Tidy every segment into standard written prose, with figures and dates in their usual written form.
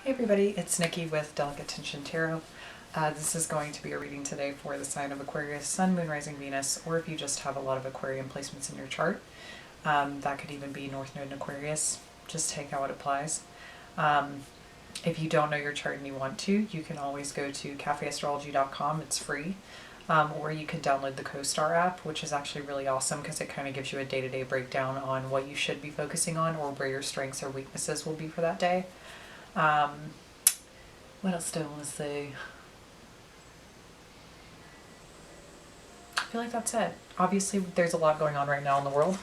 Hey everybody, it's Nikki with Delicate Tension Tarot. This is going to be a reading today for the sign of Aquarius, Sun, Moon, Rising, Venus, or if you just have a lot of Aquarian placements in your chart. That could even be North Node in Aquarius. Just take how it applies. If you don't know your chart and you want to, you can always go to cafeastrology.com. It's free. Or you can download the CoStar app, which is actually really awesome because it kind of gives you a day-to-day breakdown on what you should be focusing on or where your strengths or weaknesses will be for that day. What else do I want to say? I feel like that's it. Obviously, there's a lot going on right now in the world.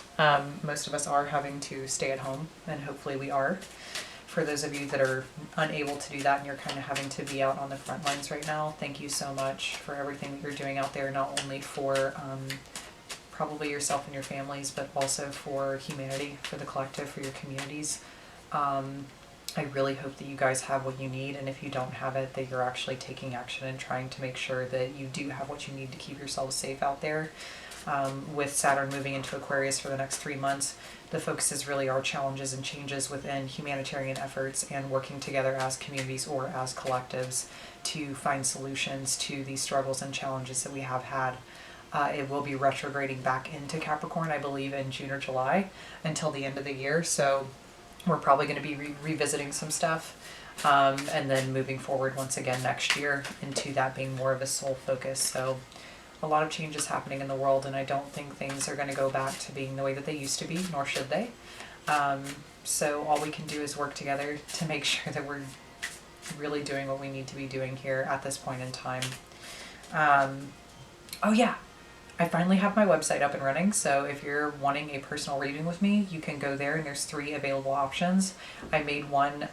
Most of us are having to stay at home, and hopefully we are. For those of you that are unable to do that and you're kind of having to be out on the front lines right now, thank you so much for everything that you're doing out there, not only for probably yourself and your families, but also for humanity, for the collective, for your communities. I really hope that you guys have what you need, and if you don't have it, that you're actually taking action and trying to make sure that you do have what you need to keep yourselves safe out there. With Saturn moving into Aquarius for the next 3 months, the focus is really our challenges and changes within humanitarian efforts and working together as communities or as collectives to find solutions to these struggles and challenges that we have had. It will be retrograding back into Capricorn, I believe, in June or July until the end of the year. So we're probably going to be revisiting some stuff and then moving forward once again next year into that being more of a soul focus. So a lot of changes happening in the world, and I don't think things are going to go back to being the way that they used to be, nor should they. So all we can do is work together to make sure that we're really doing what we need to be doing here at this point in time. Oh yeah, I finally have my website up and running, so if you're wanting a personal reading with me, you can go there, and there's 3 available options. I made one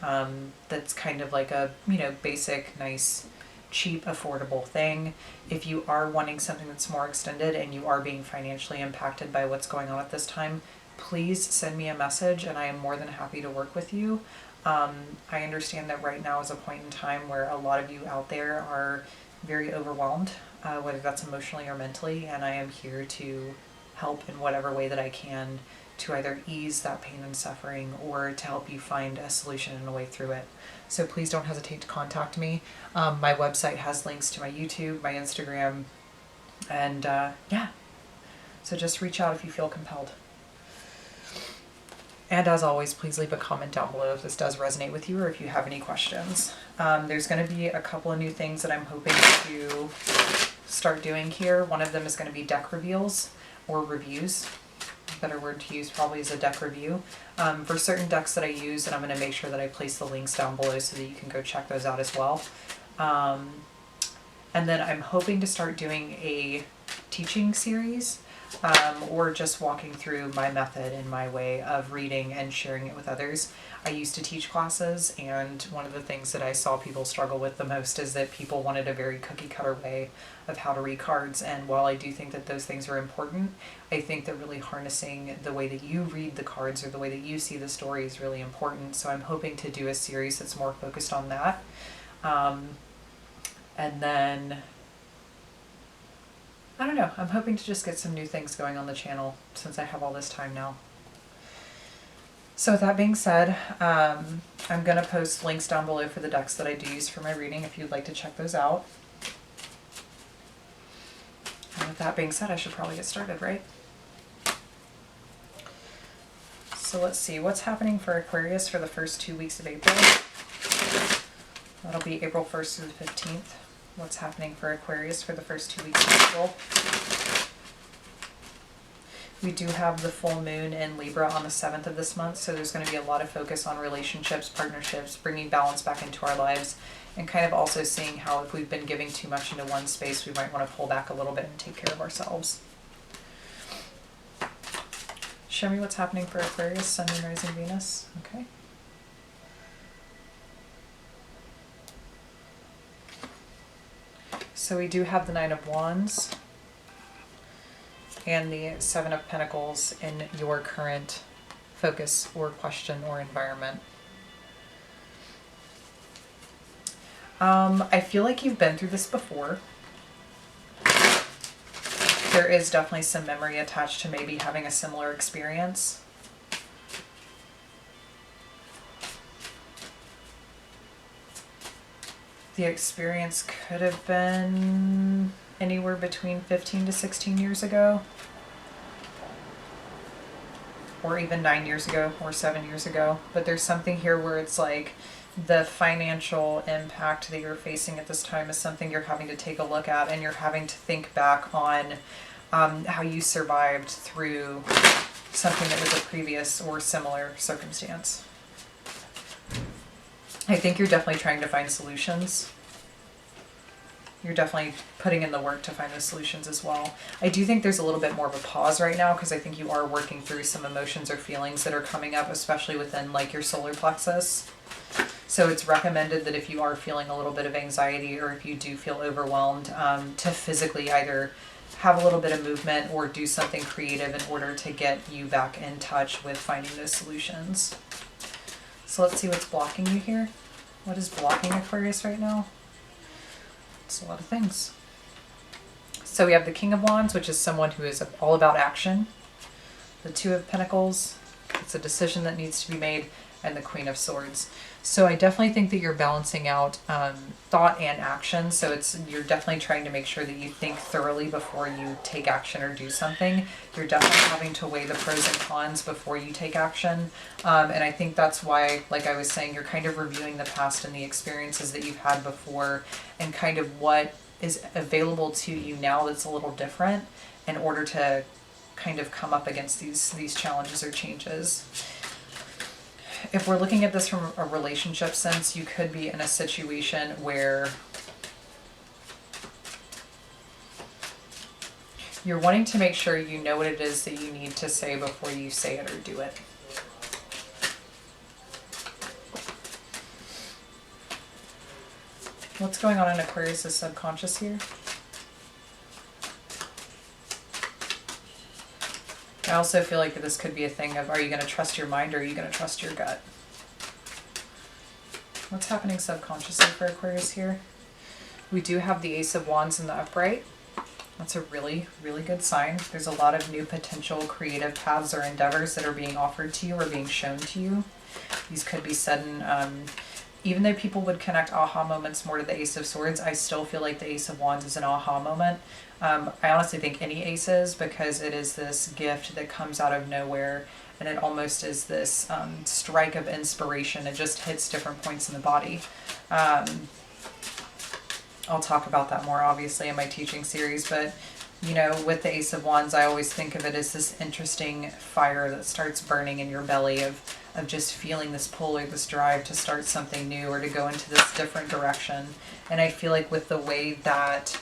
that's kind of like a, basic, nice, cheap, affordable thing. If you are wanting something that's more extended and you are being financially impacted by what's going on at this time, please send me a message and I am more than happy to work with you. I understand that right now is a point in time where a lot of you out there are very overwhelmed, whether that's emotionally or mentally, and I am here to help in whatever way that I can to either ease that pain and suffering or to help you find a solution and a way through it. So please don't hesitate to contact me. My website has links to my YouTube, my Instagram, and yeah. So just reach out if you feel compelled. And as always, please leave a comment down below if this does resonate with you or if you have any questions. There's going to be a couple of new things that I'm hoping to start doing here. One of them is going to be deck reveals or reviews. A better word to use probably is a deck review. For certain decks that I use, and I'm going to make sure that I place the links down below so that you can go check those out as well. And then I'm hoping to start doing a teaching series, or just walking through my method and my way of reading and sharing it with others. I used to teach classes, and one of the things that I saw people struggle with the most is that people wanted a very cookie cutter way of how to read cards. And while I do think that those things are important, I think that really harnessing the way that you read the cards or the way that you see the story is really important. So I'm hoping to do a series that's more focused on that. And then I don't know, I'm hoping to just get some new things going on the channel since I have all this time now. So with that being said, I'm going to post links down below for the decks that I do use for my reading if you'd like to check those out. And with that being said, I should probably get started, right? So let's see, what's happening for Aquarius for the first 2 weeks of April? That'll be April 1st through the 15th. What's happening for Aquarius for the first 2 weeks of April? We do have the full moon in Libra on the 7th of this month, so there's going to be a lot of focus on relationships, partnerships, bringing balance back into our lives, and kind of also seeing how if we've been giving too much into one space, we might want to pull back a little bit and take care of ourselves. Show me what's happening for Aquarius, Sun, Moon, Rising, Venus. Okay. So we do have the 9 of Wands and the 7 of Pentacles in your current focus or question or environment. I feel like you've been through this before. There is definitely some memory attached to maybe having a similar experience. The experience could have been anywhere between 15 to 16 years ago, or even 9 years ago, or 7 years ago. But there's something here where it's like the financial impact that you're facing at this time is something you're having to take a look at, and you're having to think back on how you survived through something that was a previous or similar circumstance. I think you're definitely trying to find solutions. You're definitely putting in the work to find those solutions as well. I do think there's a little bit more of a pause right now because I think you are working through some emotions or feelings that are coming up, especially within like your solar plexus. So it's recommended that if you are feeling a little bit of anxiety or if you do feel overwhelmed, to physically either have a little bit of movement or do something creative in order to get you back in touch with finding those solutions. So let's see what's blocking you here. What is blocking Aquarius right now? It's a lot of things. So we have the King of Wands, which is someone who is all about action. The Two of Pentacles, it's a decision that needs to be made, and the Queen of Swords. So I definitely think that you're balancing out thought and action. So you're definitely trying to make sure that you think thoroughly before you take action or do something. You're definitely having to weigh the pros and cons before you take action. And I think that's why, like I was saying, you're kind of reviewing the past and the experiences that you've had before and kind of what is available to you now that's a little different in order to kind of come up against these challenges or changes. If we're looking at this from a relationship sense, you could be in a situation where you're wanting to make sure you know what it is that you need to say before you say it or do it. What's going on in Aquarius' subconscious here? I also feel like this could be a thing of, are you going to trust your mind or are you going to trust your gut? What's happening subconsciously for Aquarius here? We do have the Ace of Wands in the upright. That's a really, really good sign. There's a lot of new potential creative paths or endeavors that are being offered to you or being shown to you. These could be sudden, even though people would connect aha moments more to the Ace of Swords, I still feel like the Ace of Wands is an aha moment. I honestly think any ace is, because it is this gift that comes out of nowhere, and it almost is this strike of inspiration. It just hits different points in the body. I'll talk about that more obviously in my teaching series, but you know, with the Ace of Wands, I always think of it as this interesting fire that starts burning in your belly of just feeling this pull or this drive to start something new or to go into this different direction. And I feel like with the way that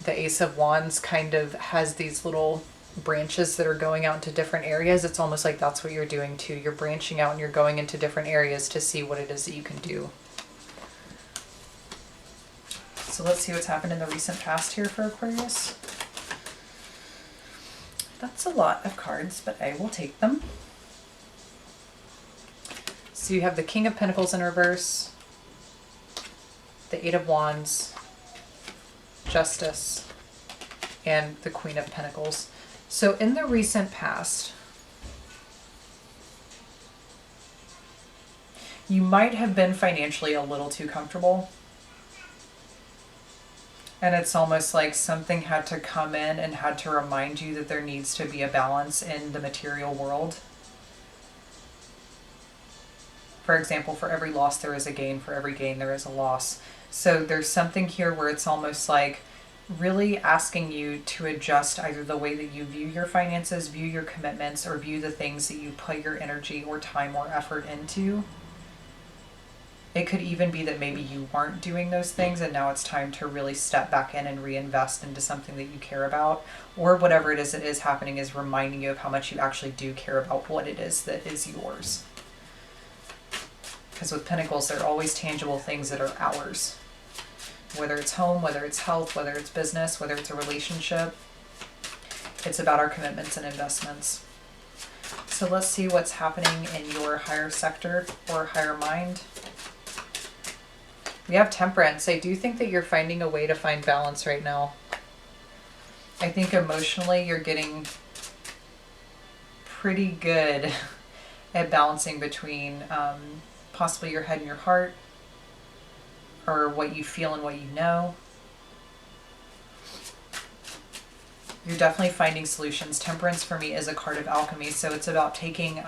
the Ace of Wands kind of has these little branches that are going out into different areas, it's almost like that's what you're doing too. You're branching out and you're going into different areas to see what it is that you can do. So let's see what's happened in the recent past here for Aquarius. That's a lot of cards, but I will take them. So you have the King of Pentacles in reverse, the Eight of Wands, Justice, and the Queen of Pentacles. So in the recent past, you might have been financially a little too comfortable. And it's almost like something had to come in and had to remind you that there needs to be a balance in the material world. For example, for every loss there is a gain, for every gain there is a loss. So there's something here where it's almost like really asking you to adjust either the way that you view your finances, view your commitments, or view the things that you put your energy or time or effort into. It could even be that maybe you weren't doing those things and now it's time to really step back in and reinvest into something that you care about, or whatever it is that is happening is reminding you of how much you actually do care about what it is that is yours. Because with Pentacles, there are always tangible things that are ours. Whether it's home, whether it's health, whether it's business, whether it's a relationship, it's about our commitments and investments. So let's see what's happening in your higher sector or higher mind. We have Temperance. I do think that you're finding a way to find balance right now. I think emotionally you're getting pretty good at balancing between possibly your head and your heart. or what you feel and what you know. You're definitely finding solutions. Temperance for me is a card of alchemy, so it's about taking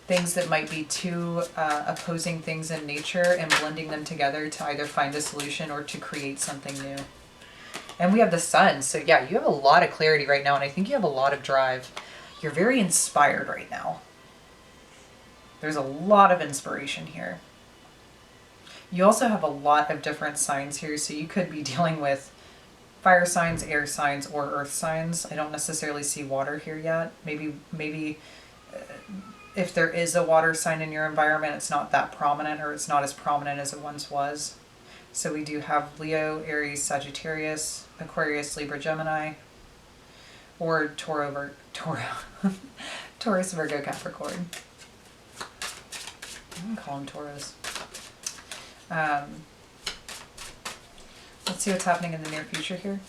things that might be two opposing things in nature and blending them together to either find a solution or to create something new. And we have the sun, so yeah, you have a lot of clarity right now, and I think you have a lot of drive. You're very inspired right now. There's a lot of inspiration here. You also have a lot of different signs here, so you could be dealing with fire signs, air signs, or earth signs. I don't necessarily see water here yet. Maybe if there is a water sign in your environment, it's not that prominent, or it's not as prominent as it once was. So we do have Leo, Aries, Sagittarius, Aquarius, Libra, Gemini, or Taurus, Virgo, Capricorn. I'm gonna call them Taurus. Let's see what's happening in the near future here.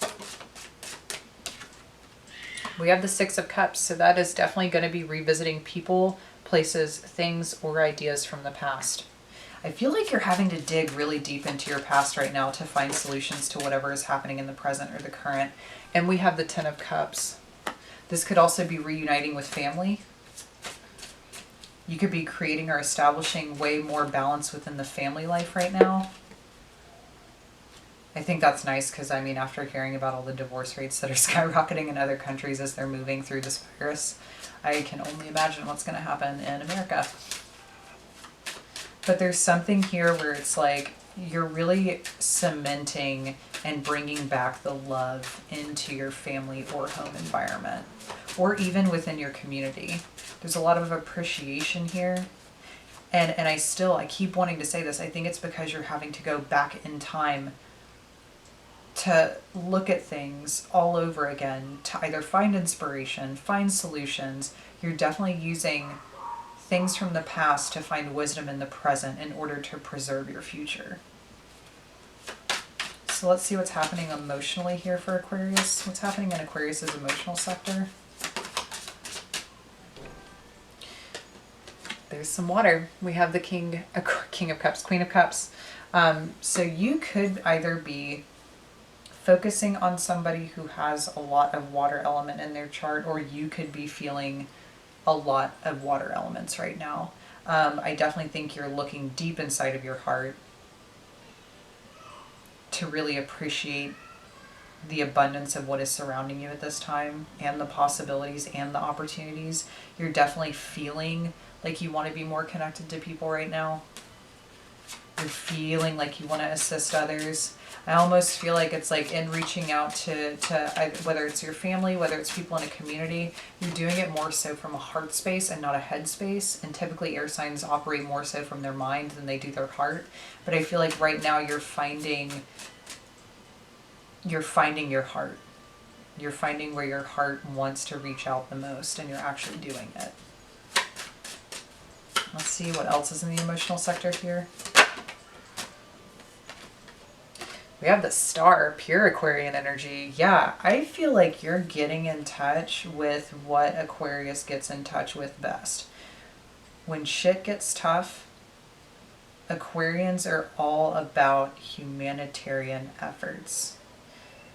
We have the Six of Cups, so that is definitely going to be revisiting people, places, things, or ideas from the past. I feel like you're having to dig really deep into your past right now to find solutions to whatever is happening in the present or the current. And we have the Ten of Cups. This could also be reuniting with family. You could be creating or establishing way more balance within the family life right now. I think that's nice because, I mean, after hearing about all the divorce rates that are skyrocketing in other countries as they're moving through this virus, I can only imagine what's going to happen in America. But there's something here where it's like you're really cementing and bringing back the love into your family or home environment, or even within your community. There's a lot of appreciation here. And I keep wanting to say this. I think it's because you're having to go back in time to look at things all over again, to either find inspiration, find solutions. You're definitely using things from the past to find wisdom in the present in order to preserve your future. So let's see what's happening emotionally here for Aquarius. What's happening in Aquarius's emotional sector? There's some water. We have the King of Cups, Queen of Cups. So you could either be focusing on somebody who has a lot of water element in their chart, or you could be feeling a lot of water elements right now. I definitely think you're looking deep inside of your heart to really appreciate the abundance of what is surrounding you at this time, and the possibilities and the opportunities. You're definitely feeling like you want to be more connected to people right now. You're feeling like you want to assist others. I almost feel like it's like in reaching out to whether it's your family, whether it's people in a community, you're doing it more so from a heart space and not a head space. And typically air signs operate more so from their mind than they do their heart. But I feel like right now you're finding your heart. You're finding where your heart wants to reach out the most, and you're actually doing it. Let's see what else is in the emotional sector here. We have the Star, pure Aquarian energy. Yeah, I feel like you're getting in touch with what Aquarius gets in touch with best. When shit gets tough, Aquarians are all about humanitarian efforts.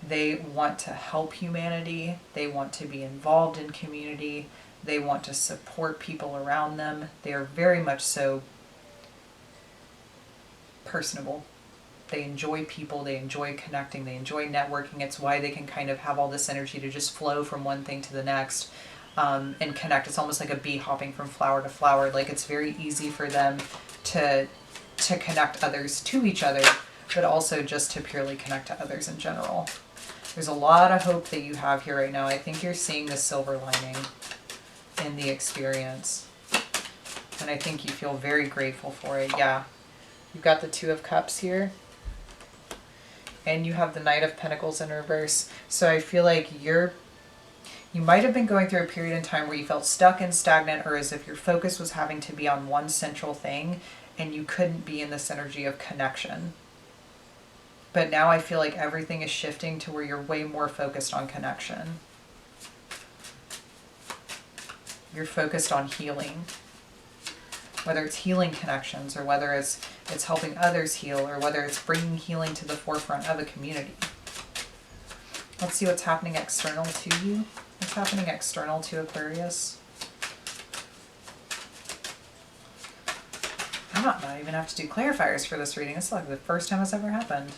They want to help humanity. They want to be involved in community. They want to support people around them. They are very much so personable. They enjoy people, they enjoy connecting, they enjoy networking. It's why they can kind of have all this energy to just flow from one thing to the next and connect. It's almost like a bee hopping from flower to flower. Like, it's very easy for them to connect others to each other, but also just to purely connect to others in general. There's a lot of hope that you have here right now. I think you're seeing the silver lining in the experience, and I think you feel very grateful for it. Yeah, you've got the Two of Cups here. And you have the Knight of Pentacles in reverse. So I feel like you might have been going through a period in time where you felt stuck and stagnant, or as if your focus was having to be on one central thing and you couldn't be in this energy of connection. But now I feel like everything is shifting to where you're way more focused on connection. You're focused on healing. whether it's healing connections or whether it's helping others heal or whether it's bringing healing to the forefront of a community. Let's see what's happening external to you. What's happening external to Aquarius? I might not even have to do clarifiers for this reading. This is like the first time it's ever happened.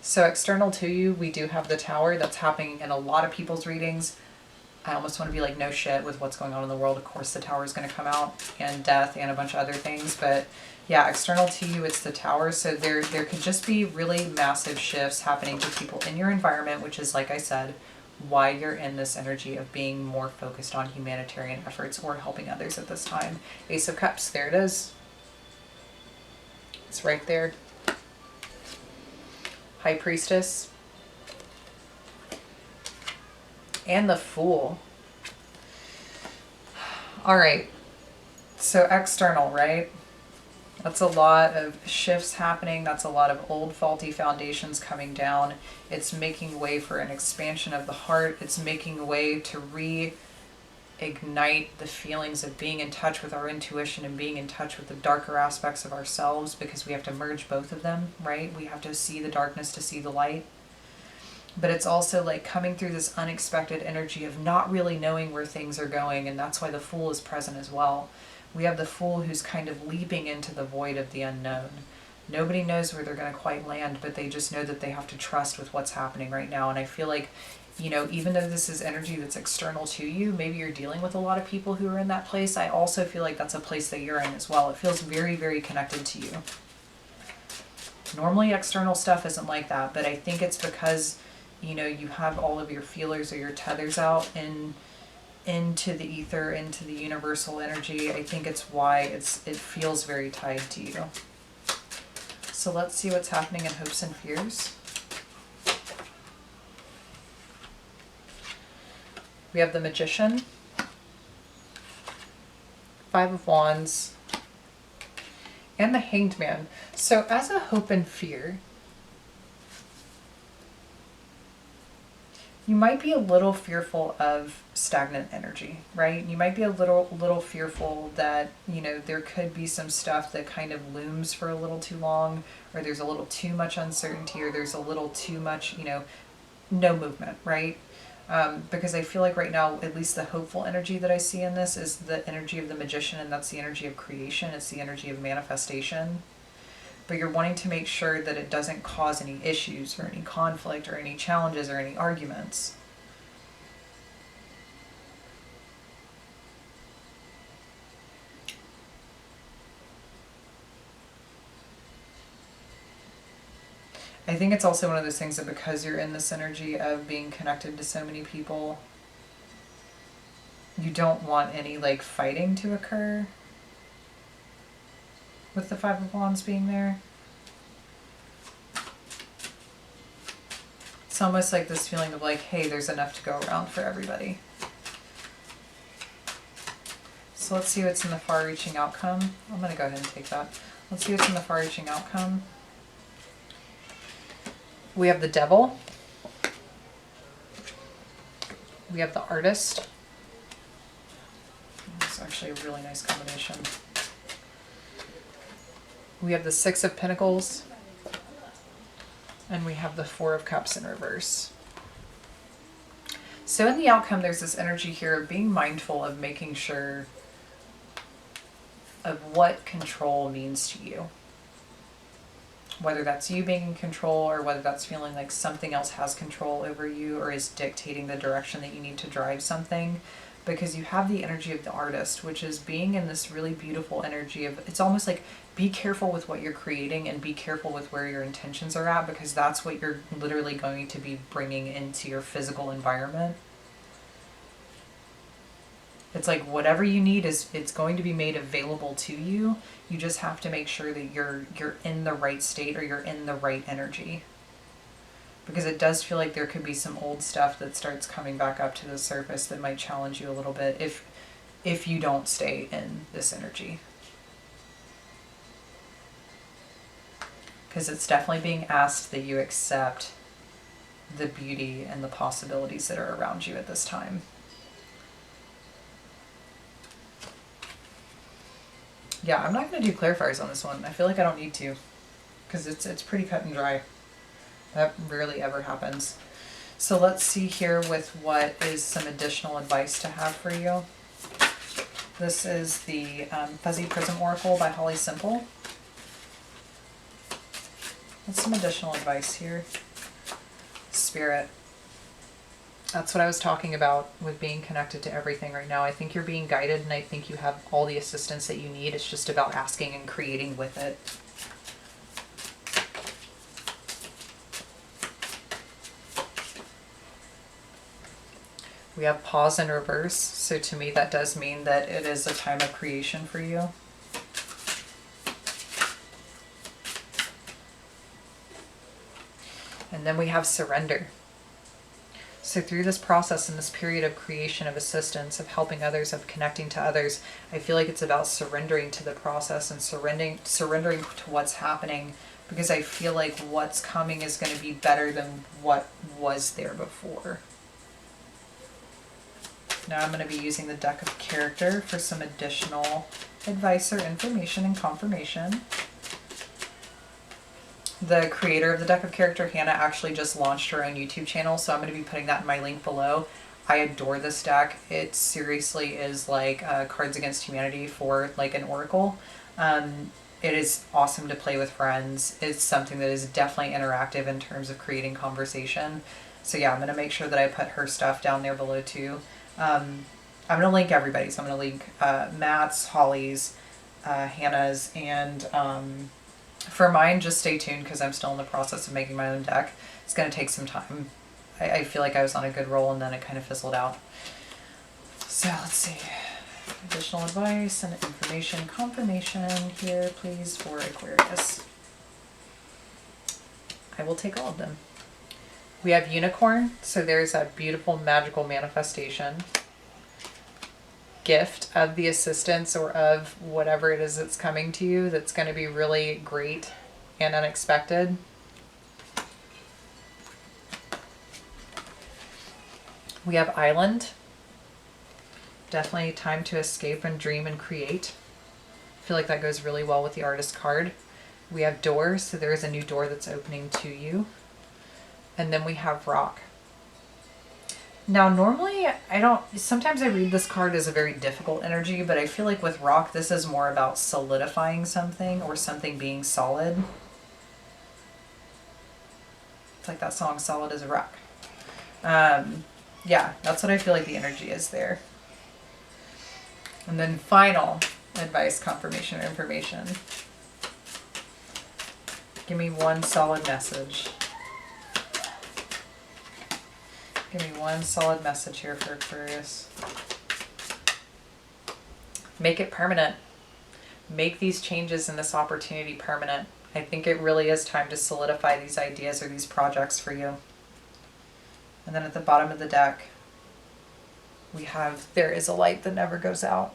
So external to you, we do have the Tower. That's happening in a lot of people's readings. I almost want to be like, no shit with what's going on in the world. Of course the Tower is going to come out, and death and a bunch of other things. But yeah, external to you, it's the Tower. So there could just be really massive shifts happening to people in your environment, which is, like I said, why you're in this energy of being more focused on humanitarian efforts or helping others at this time. Ace of Cups, there it is. It's right there. High Priestess. And the Fool. All right. So external, right? That's a lot of shifts happening. That's a lot of old faulty foundations coming down. It's making way for an expansion of the heart. It's making way to reignite the feelings of being in touch with our intuition and being in touch with the darker aspects of ourselves, because we have to merge both of them, right? We have to see the darkness to see the light. But it's also like coming through this unexpected energy of not really knowing where things are going, and that's why the Fool is present as well. We have the Fool who's kind of leaping into the void of the unknown. Nobody knows where they're going to quite land, but they just know that they have to trust with what's happening right now. And I feel like, you know, even though this is energy that's external to you, maybe you're dealing with a lot of people who are in that place. I also feel like that's a place that you're in as well. It feels very, very connected to you. Normally external stuff isn't like that, but I think it's because, you know, you have all of your feelers or your tethers out into the ether, into the universal energy. I think it's why it feels very tied to you. So let's see what's happening in hopes and fears. We have the Magician, Five of Wands, and the Hanged Man. So as a hope and fear, you might be a little fearful of stagnant energy, right? You might be a little fearful that, you know, there could be some stuff that kind of looms for a little too long, or there's a little too much uncertainty, or there's a little too much, you know, no movement, right? Because I feel like right now, at least the hopeful energy that I see in this is the energy of the Magician, and that's the energy of creation. It's the energy of manifestation. But you're wanting to make sure that it doesn't cause any issues or any conflict or any challenges or any arguments. I think it's also one of those things that because you're in this energy of being connected to so many people, you don't want any like fighting to occur with the Five of Wands being there. It's almost like this feeling of like, hey, there's enough to go around for everybody. So let's see what's in the far-reaching outcome. I'm going to go ahead and take that. Let's see what's in the far-reaching outcome. We have the Devil. We have the Artist. It's actually a really nice combination. We have the Six of Pentacles. And we have the Four of Cups in reverse. So in the outcome, there's this energy here of being mindful of making sure of what control means to you. Whether that's you being in control, or whether that's feeling like something else has control over you or is dictating the direction that you need to drive something. Because you have the energy of the Artist, which is being in this really beautiful energy of, it's almost like, be careful with what you're creating and be careful with where your intentions are at, because that's what you're literally going to be bringing into your physical environment. It's like whatever you need it's going to be made available to you. You just have to make sure that you're in the right state, or you're in the right energy. Because it does feel like there could be some old stuff that starts coming back up to the surface that might challenge you a little bit if you don't stay in this energy. Because it's definitely being asked that you accept the beauty and the possibilities that are around you at this time. Yeah, I'm not going to do clarifiers on this one. I feel like I don't need to, because it's pretty cut and dry. That rarely ever happens. So let's see here with what is some additional advice to have for you. This is the Fuzzy Prism Oracle by Holly Simple. What's some additional advice here? Spirit. That's what I was talking about with being connected to everything right now. I think you're being guided, and I think you have all the assistance that you need. It's just about asking and creating with it. We have pause in reverse. So to me, that does mean that it is a time of creation for you. And then we have surrender. So through this process and this period of creation, of assistance, of helping others, of connecting to others, I feel like it's about surrendering to the process and surrendering to what's happening, because I feel like what's coming is going to be better than what was there before. Now I'm going to be using the deck of character for some additional advice or information and confirmation. The creator of the deck of character, Hannah, actually just launched her own YouTube channel, so I'm going to be putting that in my link below. I adore this deck. It seriously is like Cards Against Humanity for like an oracle. It is awesome to play with friends. It's something that is definitely interactive in terms of creating conversation. So yeah, I'm going to make sure that I put her stuff down there below too. I'm going to link everybody's. I'm going to link Matt's, Holly's, Hannah's, and for mine, just stay tuned because I'm still in the process of making my own deck. It's going to take some time. I feel like I was on a good roll and then it kind of fizzled out. So let's see. Additional advice and information confirmation here, please, for Aquarius. I will take all of them. We have unicorn. So there's a beautiful magical manifestation. Gift of the assistance or of whatever it is that's coming to you that's going to be really great and unexpected. We have island. Definitely time to escape and dream and create. I feel like that goes really well with the artist card. We have doors, so there is a new door that's opening to you. And then we have rock. Now, normally, sometimes I read this card as a very difficult energy, but I feel like with rock, this is more about solidifying something or something being solid. It's like that song, Solid as a Rock. Yeah, that's what I feel like the energy is there. And then final advice, confirmation, or information. Give me one solid message. Give me one solid message here for Aquarius. Make it permanent. Make these changes and this opportunity permanent. I think it really is time to solidify these ideas or these projects for you. And then at the bottom of the deck, we have there is a light that never goes out.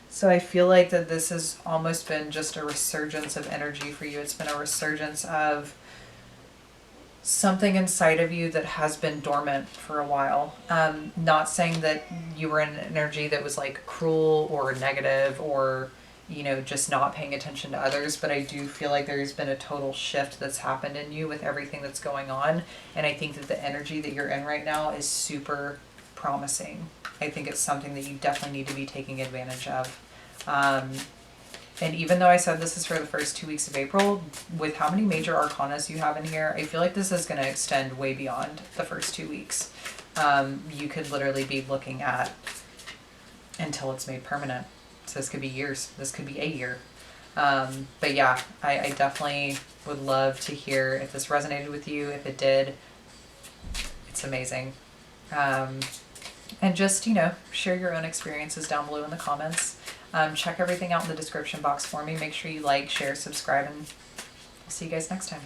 So I feel like that this has almost been just a resurgence of energy for you. It's been a resurgence of something inside of you that has been dormant for a while. Not saying that you were in an energy that was like cruel or negative or, you know, just not paying attention to others, but I do feel like there's been a total shift that's happened in you with everything that's going on. And I think that the energy that you're in right now is super promising. I think it's something that you definitely need to be taking advantage of. And even though I said this is for the first 2 weeks of April, with how many major arcanas you have in here, I feel like this is going to extend way beyond the first 2 weeks. You could literally be looking at until it's made permanent. So this could be years. This could be a year. But yeah, I definitely would love to hear if this resonated with you. If it did, it's amazing. And just, you know, share your own experiences down below in the comments. Check everything out in the description box for me. Make sure you like, share, subscribe, and I'll see you guys next time.